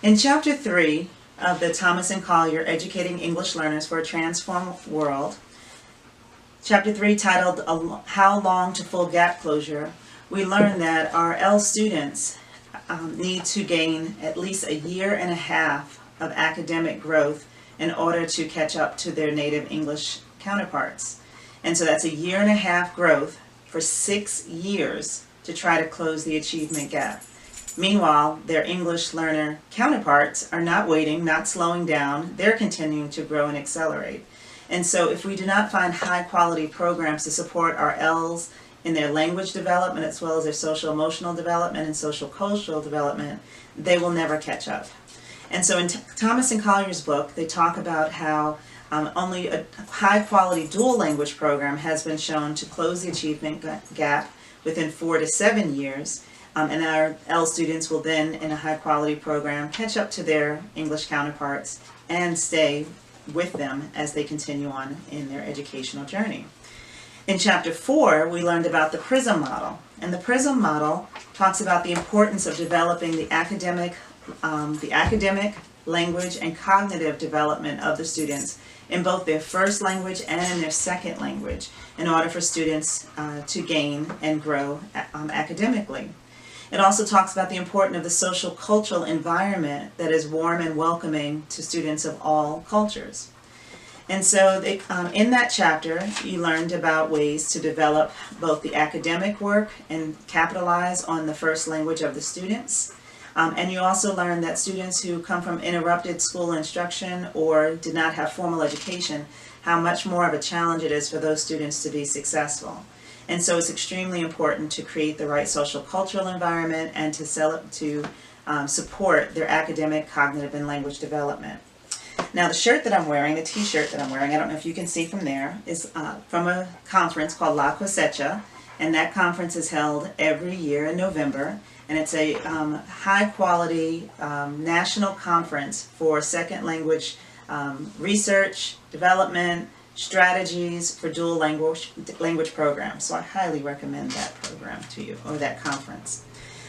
In Chapter 3 of the Thomas and Collier Educating English Learners for a Transformed World, Chapter 3, titled How Long to Full Gap Closure, we learn that our L students need to gain at least a year and a half of academic growth in order to catch up to their native English counterparts. And so that's a year and a half growth for 6 years to try to close the achievement gap. Meanwhile, their English learner counterparts are not waiting, not slowing down. They're continuing to grow and accelerate. And so if we do not find high quality programs to support our L's in their language development as well as their social emotional development and social cultural development, they will never catch up. And so in Thomas and Collier's book, they talk about how only a high quality dual language program has been shown to close the achievement gap within 4 to 7 years. And our L students will then, in a high-quality program, catch up to their English counterparts and stay with them as they continue on in their educational journey. In Chapter 4, we learned about the PRISM model. And the PRISM model talks about the importance of developing the academic, language, and cognitive development of the students in both their first language and in their second language in order for students to gain and grow academically. It also talks about the importance of the social cultural environment that is warm and welcoming to students of all cultures. And so in that chapter, you learned about ways to develop both the academic work and capitalize on the first language of the students. And you also learned that students who come from interrupted school instruction or did not have formal education, how much more of a challenge it is for those students to be successful. And so it's extremely important to create the right social cultural environment and to support their academic, cognitive, and language development. Now the shirt that I'm wearing, the t-shirt that I'm wearing, I don't know if you can see from there, is from a conference called La Cosecha, and that conference is held every year in November, and it's a high-quality national conference for second language research, development, strategies for dual language programs. So I highly recommend that program to you, or that conference.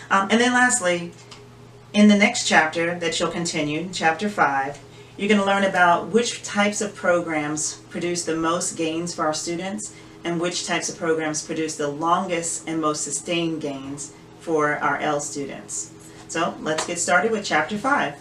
And then lastly, in the next chapter that you'll continue, Chapter 5, you're going to learn about which types of programs produce the most gains for our students and which types of programs produce the longest and most sustained gains for our L students. So let's get started with Chapter 5.